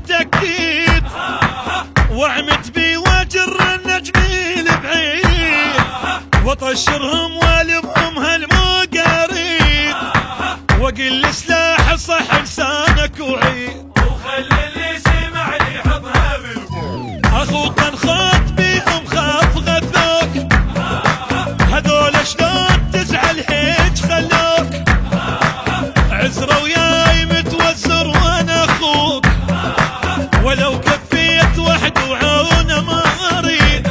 التكتيد وعمت بي واجر النجميل بعيد وطشرهم والمهم هالمقاريد وقل سلاح صح لسانك وعيد وخلي اللي سمع لي حطها بالبوم اخوك انخاط بيهم خاف غثوك هذول شلون تزعل هيج خلوك عزرة وياي متوزر وانا اخوك ولو كفيت وحد وعونه ما اريد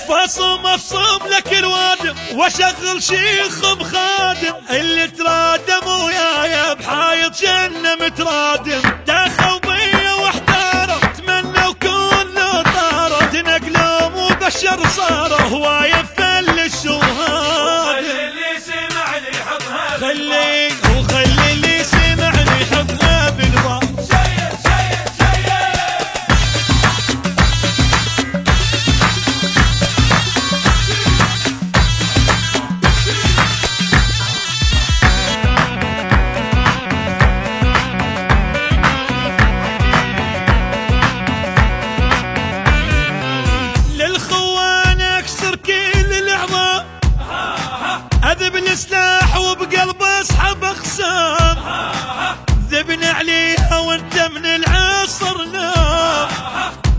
فاصم افصم لك الوادم واشغل شيخ بخادم اللي ترادم وياي بحايط جنة مترادم داخل بيا واحتاره تمنى وكله طاره تنقلهم وبشر صاره هواي فل الشهاد اللي سمع لي حطها خلي وخلي اللي سمعني حطها بالباب شيء شيء شيء للخوان اكسر كل الاعضاء اذب السلاح وبقلب اسحب اخسام ذبن عليها وانت من العصر نام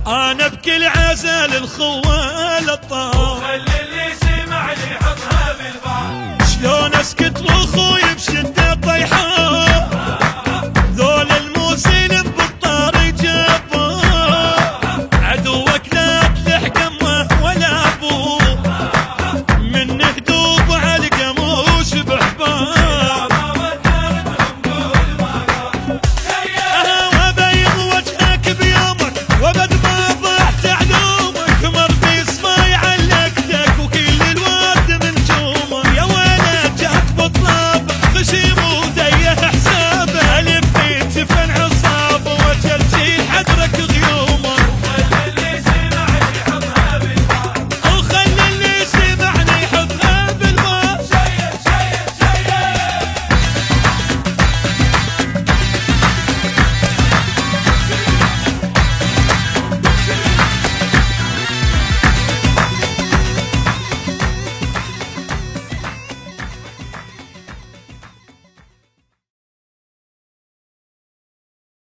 انا بكل عزل الخوال الطام خلي اللي سمع لي حطها بالباب شلون اسكت واخوي بشده